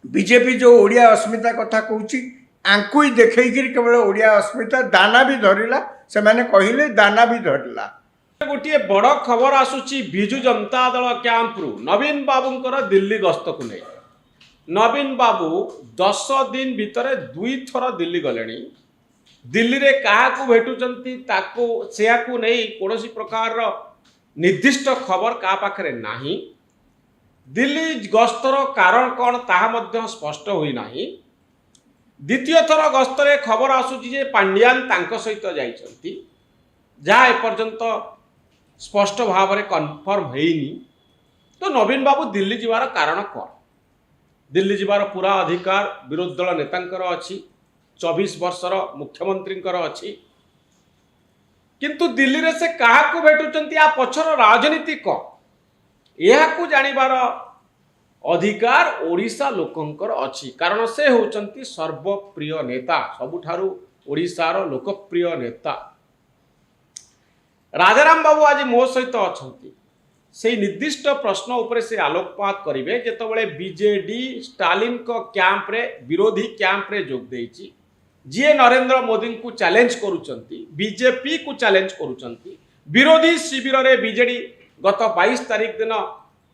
BJP जो ओडिया अस्मिता कथा कहूँ आंकु ही देखकर केवल ओडिया अस्मिता दाना भी धरला से माने कहले दाना भी धरला। गोटे बड़ खबर आसूची बिजु जनता दल कैंप्रु नवीन बाबूंकर दिल्ली गस्त को नहीं। नवीन बाबू 10 दिन भितर 2 थर दिल्ली गले। दिल्ली रे क्या भेटुचंती ताको सेयाकू नहीं कौन प्रकार निर्दिष्ट खबर का पाखरे नाही। दिल्ली गस्तर कारण कौन ताहा मध्य स्पष्ट होई नाही। द्वितीय थर गस्तरे खबर आसूची जे पांड्यान तांको सहित जाइछंती जहाँ एपर्यंत स्पष्ट भाव में कन्फर्म होइनी। तो नवीन बाबू दिल्ली जीवार कारण कौन? दिल्ली जीवार पूरा अधिकार विरोधी दल नेतांकर अछि, 24 वर्षर मुख्यमंत्री अच्छी। किंतु दिल्ली रे से क्या भेटुचंती आ पछर राजनीति कौन यह जानिबार अधिकार ओडिशा लोकंकर अछि। कारण से होचंती सर्वप्रिय नेता, सबुठारु ओडिशार लोकप्रिय नेता। राजाराम बाबू आज मो सहित अछंती से निर्दिष्ट प्रश्न उपरे से आलोकपात करिवे जेतबेले बीजेडी स्टालिन को कैंप रे विरोधी कैंप रे जोग देइची। जी नरेंद्र मोदी को चैलेंज करूचंती, बीजेपी को चैलेंज करूचंती। विरोधी शिविर रे बीजेडी गत 22 तारीख दिन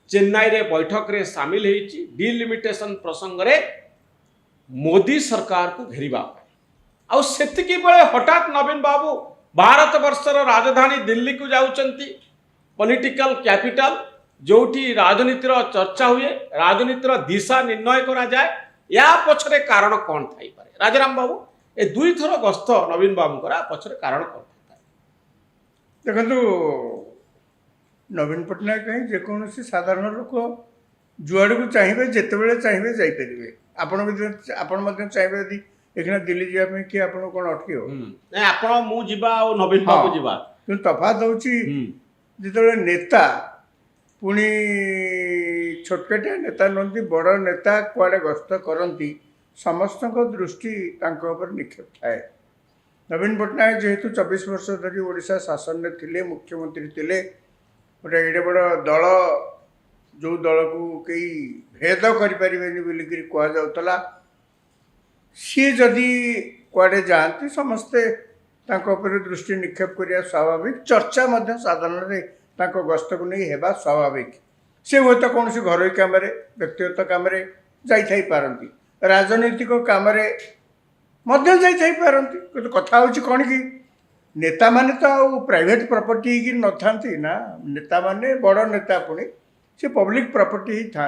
चेन्नई रे बैठक रे शामिल होईची डिलिमिटेशन प्रसंग रे मोदी सरकार को घेरिबा। आ सेतिकी बेले हठात नवीन बाबू भारत वर्षर राजधानी दिल्ली को जाउचंती, पॉलिटिकल कैपिटल जोठी राजनीतिर चर्चा हुए, राजनीतिर दिशा निर्णय करा जाए। या पछरे कारण कौन थाई पारे? राजाराम बाबू ए 2 थर गस्त नवीन बाबू करा पछरे कारण कौन थाई? देखो नवीन पट्टनायक कहीं जेकोसी साधारण लोक जुआड़ को चाहिए जिते चाहिए जापरेंगे। आपण चाहिए यदि एक दिल्ली जावाई कि आप कौन अटक आप नवीन बाबू जीवा कि तफात हूँ जो नेता पुणी छोटकाटिया नेता नुहति बड़ नेता कुआड़े गस्त करती समस्त दृष्टि निक्षेप थाए। नवीन पट्टनायक जेहेतु 24 वर्ष धरी ओडिशा शासन में थिले, मुख्यमंत्री थिले, गोटे एडे बड़ दल जो दल को कई भेद करें बोलिकी कहुला सी जदि कुआडे जाती समस्ते दृष्टि निक्षेप करिया स्वाभाविक। चर्चा साधारण गस्त को नहीं हेबा स्वाभाविक। से हूँ तो कौन घर काम व्यक्तिगत काम जाती राजनैतिक काम जाती कथा हूँ कौन कि नेता माने तो प्राइवेट प्रॉपर्टी की न था ना। नेता माने बड़ नेता पुणी से पब्लिक प्रॉपर्टी ही था।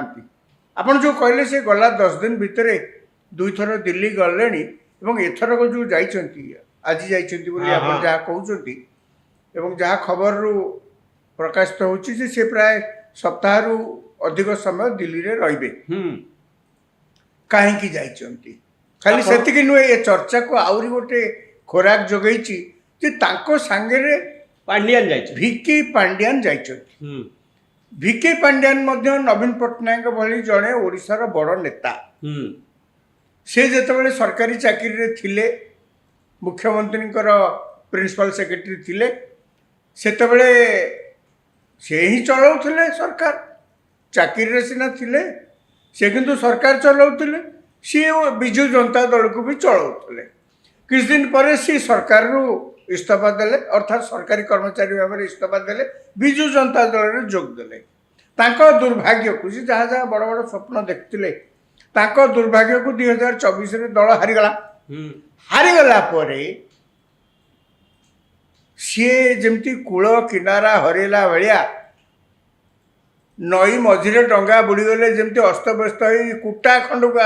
आपन जो कहले से गला 10 दिन भितर 2 थर दिल्ली गले एथरक जो जाइछंती आज जाइछंती बोली आप जहाँ कहते जहाँ खबर रु प्रकाशित होची से प्राय सप्ताह रु अधिक समय दिल्ली रे रहिबे। कहीं जाइछंती खाली सेतिकी नुहे ये चर्चा को आउरी गोटे खोराक जोगैची जे तांको सांगेरे पांड्यान जाइछ भिके पांड्यान जाइछंती। भिके पांड्यान मध्य नवीन पट्टनायक भली जड़े ओडिशार बड़ नेता। से जेतेबेले सरकारी चाकरी रे थिले, मुख्यमंत्री प्रिंसिपल सेक्रेटरी थिले, सेतेबेले से ही चलाउथिले सरकार। चाकरी रे सिना थिले से किंतु सरकार चलाउथिले, सी बिजु जनता दल को भी चलाउथिले। किछ दिन पर सी सरकार रु इस्तीफा देले, अर्थात सरकारी कर्मचारी भाव में इस्तीफा देले, बिजु जनता दल रे जोग देले। तांको दुर्भाग्य को जहाँ जहाँ बड़ बड़ स्वप्न देखते तांको दुर्भाग्य को 2024 रे दल हारीगला। हारीगला परे सी जमती कूल किनारा हरेला भाया नई मझिरे डंगा बुड़ीगले जमती अस्तव्यस्त हो कुटा खंड को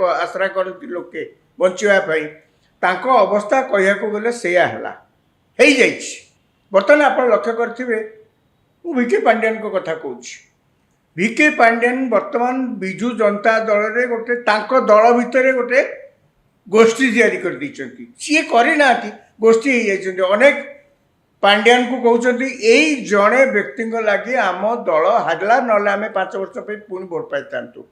आश्रय करती लोके बचापी तांको अवस्था कहू गले सेया है बर्तमान आप लक्ष्य करेंगे भिके पांड्यान को कथा कहूँ। भिके पांड्यान बर्तमान बिजु जनता दल रे गोटे तांको दल भितर गोटे गोष्ठी तैयारी कर दी सी करना गोष्ठी हो अनेक पांड्यान को कहते यही जड़े व्यक्ति लगी आम दल हारला ना आम 5 वर्ष पुणी भोट पाई।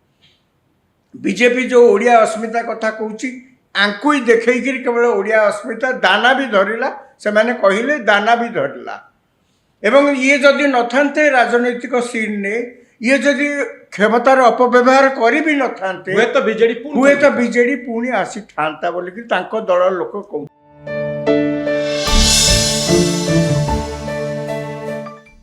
बीजेपी जो ओडिया अस्मिता कथा कहूँ आंकु ही देखकर केवल ओडिया अस्मिता दाना भी धरला से माने कहले दाना भी धरला। एवं ये जदि न था राजनैतिक सीन ने ଇଏ ଯଦି କ୍ଷମତାର ଅପବ୍ୟବହାର କରିବି ନଥାନ୍ତେ ହୁଏତ ବିଜେଡି ପୁଣି ହୁଏତ ବିଜେଡି ପୁଣି ଆସିଥାନ୍ତା ବୋଲିକି ତାଙ୍କ ଦଳର ଲୋକ କହୁଛନ୍ତି।